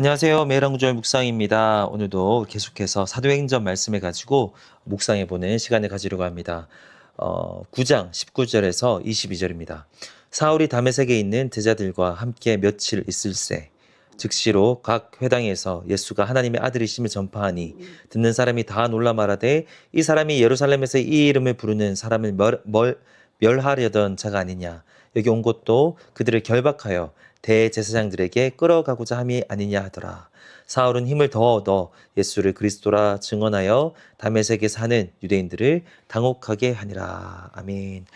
안녕하세요. 매일한구절 묵상입니다. 오늘도 계속해서 사도행전 말씀을 가지고 묵상해보는 시간을 가지려고 합니다. 9장 19절에서 22절입니다. 사울이 다메섹에 있는 제자들과 함께 며칠 있을새 즉시로 각 회당에서 예수가 하나님의 아들이심을 전파하니 듣는 사람이 다 놀라 말하되 이 사람이 예루살렘에서 이 이름을 부르는 사람을 멸하려던 자가 아니냐. 여기 온 것도 그들을 결박하여 대제사장들에게 끌어가고자 함이 아니냐 하더라. 사울은 힘을 더 얻어 예수를 그리스도라 증언하여 다메섹에 사는 유대인들을 당혹하게 하니라. 아멘.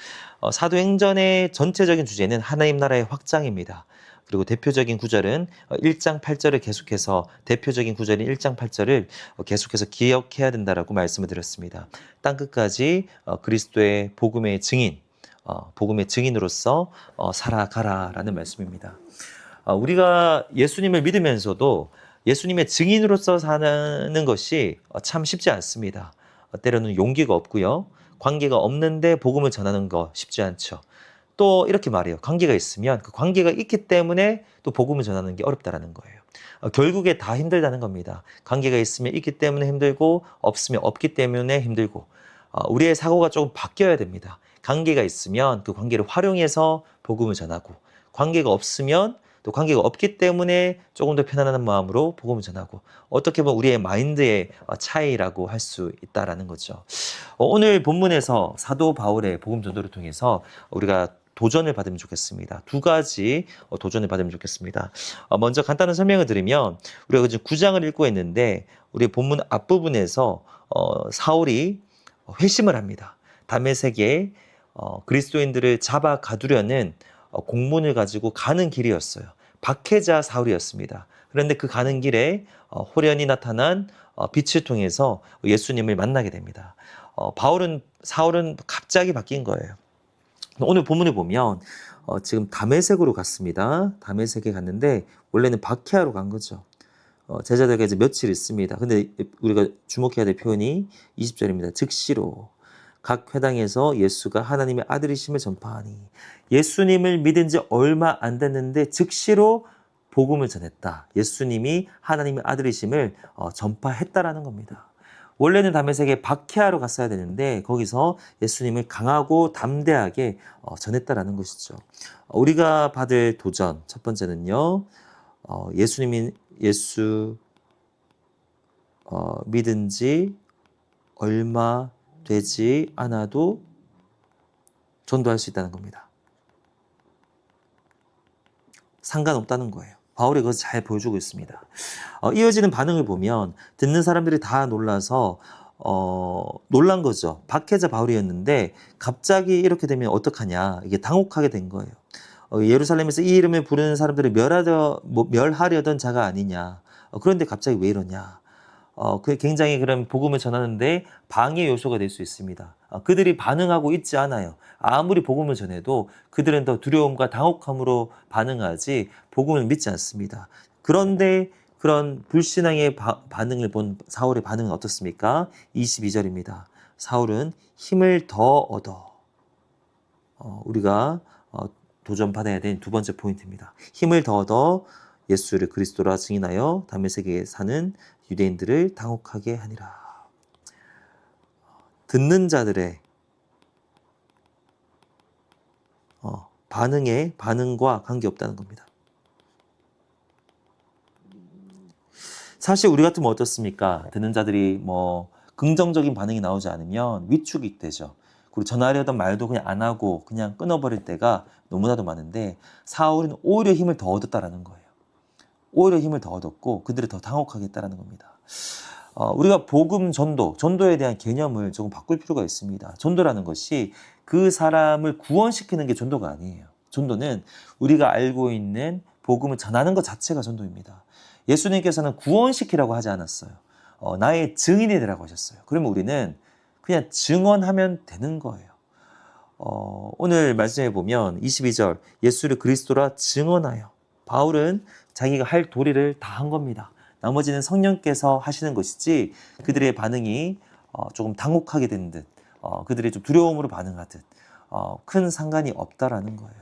사도행전의 전체적인 주제는 하나님 나라의 확장입니다. 그리고 대표적인 구절은 1장 8절을 계속해서 대표적인 구절인 1장 8절을 계속해서 기억해야 된다라고 말씀을 드렸습니다. 땅끝까지 그리스도의 복음의 증인으로서 살아가라라는 말씀입니다. 우리가 예수님을 믿으면서도 예수님의 증인으로서 사는 것이 참 쉽지 않습니다. 때로는 용기가 없고요. 관계가 없는데 복음을 전하는 거 쉽지 않죠. 또 이렇게 말해요. 관계가 있으면 그 관계가 있기 때문에 또 복음을 전하는 게 어렵다라는 거예요. 결국에 다 힘들다는 겁니다. 관계가 있으면 있기 때문에 힘들고 없으면 없기 때문에 힘들고 우리의 사고가 조금 바뀌어야 됩니다. 관계가 있으면 그 관계를 활용해서 복음을 전하고 관계가 없으면 또 관계가 없기 때문에 조금 더 편안한 마음으로 복음을 전하고 어떻게 보면 우리의 마인드의 차이라고 할 수 있다라는 거죠. 오늘 본문에서 사도 바울의 복음 전도를 통해서 우리가 도전을 받으면 좋겠습니다. 두 가지 도전을 받으면 좋겠습니다. 먼저 간단한 설명을 드리면 우리가 지금 9장을 읽고 있는데 우리 본문 앞부분에서 사울이 회심을 합니다. 다메섹에 그리스도인들을 잡아 가두려는 공문을 가지고 가는 길이었어요. 박해자 사울이었습니다. 그런데 그 가는 길에 호련히 나타난 빛을 통해서 예수님을 만나게 됩니다. 사울은 갑자기 바뀐 거예요. 오늘 본문을 보면 지금 다메섹으로 갔습니다. 다메섹에 갔는데 원래는 박해하러 간 거죠. 제자들과 이제 며칠 있습니다. 근데 우리가 주목해야 될 표현이 20절입니다. 즉시로 각 회당에서 예수가 하나님의 아들이심을 전파하니 예수님을 믿은 지 얼마 안 됐는데 즉시로 복음을 전했다. 예수님이 하나님의 아들이심을 전파했다라는 겁니다. 원래는 다메섹에 박해하러 갔어야 되는데 거기서 예수님을 강하고 담대하게 전했다라는 것이죠. 우리가 받을 도전 첫 번째는요. 예수 믿은 지 얼마 되지 않아도 전도할 수 있다는 겁니다. 상관없다는 거예요. 바울이 그것을 잘 보여주고 있습니다. 이어지는 반응을 보면 듣는 사람들이 다 놀라서 놀란 거죠. 박해자 바울이었는데 갑자기 이렇게 되면 어떡하냐. 이게 당혹하게 된 거예요. 예루살렘에서 이 이름을 부르는 사람들을 멸하려던 자가 아니냐. 그런데 갑자기 왜 이러냐. 그 굉장히 그런 복음을 전하는데 방해 요소가 될 수 있습니다. 그들이 반응하고 있지 않아요. 아무리 복음을 전해도 그들은 더 두려움과 당혹함으로 반응하지 복음을 믿지 않습니다. 그런데 그런 불신앙의 반응을 본 사울의 반응은 어떻습니까? 22절입니다. 사울은 힘을 더 얻어. 우리가 도전받아야 되는 두 번째 포인트입니다. 힘을 더 얻어 예수를 그리스도라 증인하여 다메섹에 사는 유대인들을 당혹하게 하니라. 듣는 자들의 반응과 관계없다는 겁니다. 사실 우리 같으면 어떻습니까? 듣는 자들이 긍정적인 반응이 나오지 않으면 위축이 되죠. 그리고 전하려던 말도 그냥 안 하고 그냥 끊어버릴 때가 너무나도 많은데 사울은 오히려 힘을 더 얻었다라는 거예요. 오히려 힘을 더 얻었고 그들을 더 당혹하게 했다라는 겁니다. 우리가 복음 전도에 대한 개념을 조금 바꿀 필요가 있습니다. 전도라는 것이 그 사람을 구원시키는 게 전도가 아니에요. 전도는 우리가 알고 있는 복음을 전하는 것 자체가 전도입니다. 예수님께서는 구원시키라고 하지 않았어요. 나의 증인이 되라고 하셨어요. 그러면 우리는 그냥 증언하면 되는 거예요. 오늘 말씀해 보면 22절 예수를 그리스도라 증언하여 바울은 자기가 할 도리를 다 한 겁니다. 나머지는 성령께서 하시는 것이지 그들의 반응이 조금 당혹하게 된 듯 그들이 좀 두려움으로 반응하듯 큰 상관이 없다라는 거예요.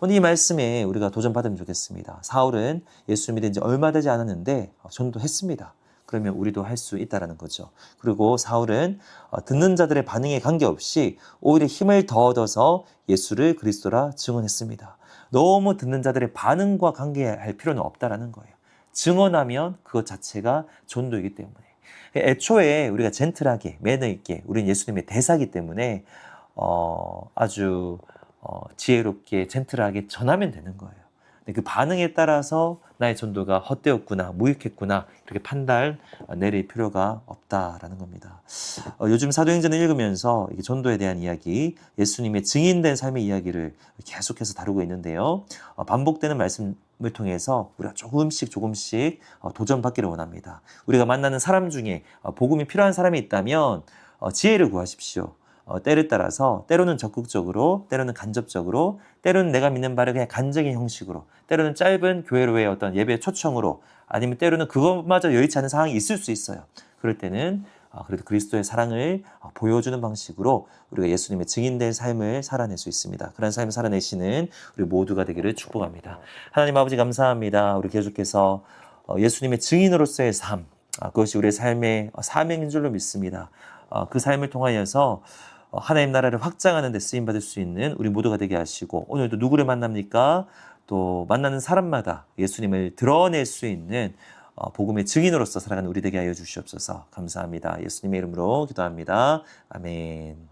오늘 이 말씀에 우리가 도전받으면 좋겠습니다. 사울은 예수 믿은 지 얼마 되지 않았는데 전도했습니다. 그러면 우리도 할 수 있다라는 거죠. 그리고 사울은 듣는 자들의 반응에 관계없이 오히려 힘을 더 얻어서 예수를 그리스도라 증언했습니다. 너무 듣는 자들의 반응과 관계할 필요는 없다라는 거예요. 증언하면 그것 자체가 전도이기 때문에. 애초에 우리가 젠틀하게 매너 있게 우리는 예수님의 대사이기 때문에 아주 지혜롭게 젠틀하게 전하면 되는 거예요. 근데 그 반응에 따라서 나의 전도가 헛되었구나, 무익했구나 이렇게 판단 내릴 필요가 없다라는 겁니다. 요즘 사도행전을 읽으면서 이게 전도에 대한 이야기, 예수님의 증인된 삶의 이야기를 계속해서 다루고 있는데요. 반복되는 말씀을 통해서 우리가 조금씩 도전받기를 원합니다. 우리가 만나는 사람 중에 복음이 필요한 사람이 있다면 지혜를 구하십시오. 때를 따라서 때로는 적극적으로, 때로는 간접적으로, 때로는 내가 믿는 바를 그냥 간증의 형식으로, 때로는 짧은 교회로의 어떤 예배 초청으로, 아니면 때로는 그것마저 여의치 않은 상황이 있을 수 있어요. 그럴 때는 그래도 그리스도의 사랑을 보여주는 방식으로 우리가 예수님의 증인된 삶을 살아낼 수 있습니다. 그런 삶을 살아내시는 우리 모두가 되기를 축복합니다. 하나님 아버지 감사합니다. 우리 계속해서 예수님의 증인으로서의 삶, 그것이 우리의 삶의 사명인 줄로 믿습니다. 그 삶을 통하여서 하나님 나라를 확장하는 데 쓰임받을 수 있는 우리 모두가 되게 하시고, 오늘도 누구를 만납니까? 또 만나는 사람마다 예수님을 드러낼 수 있는 복음의 증인으로서 살아가는 우리 되게 하여 주시옵소서. 감사합니다. 예수님의 이름으로 기도합니다. 아멘.